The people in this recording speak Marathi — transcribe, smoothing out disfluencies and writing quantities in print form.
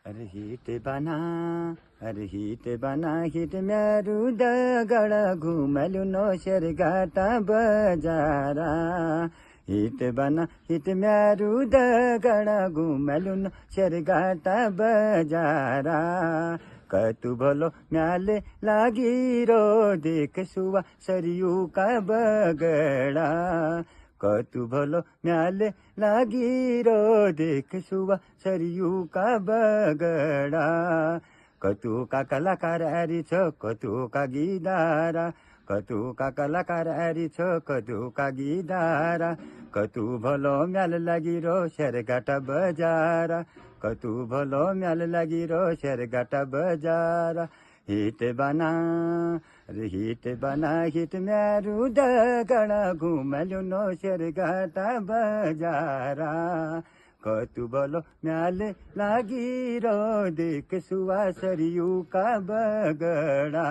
अरे हिट बना हिट म्यारू दगड घुमलु नो शेरघाटा बजारा हिट बना हिट म्यारू दगड घुमलु नो शेरघाटा बजारा कतु भलो म्याले लागिरो देख सुवा सरियू का बगडा कतु भलो म्याले लागिरो देख सुवा सरियू का बगडा कतु का कलाकार आरी छ कतु का गिदारा कतु का कलाकार आरी छ कतु का गिदारा कतु भलो म्याल लागिरो शेरघाटा बजारा कतु भलो म्याल लागिरो शेरघाटा बजारा हिट बना हिट म्यारू दगड घुमलु नो शेरघाटा बजारा कतु भलो म्याले लागिरो देख सुवा सरियू का बगडा।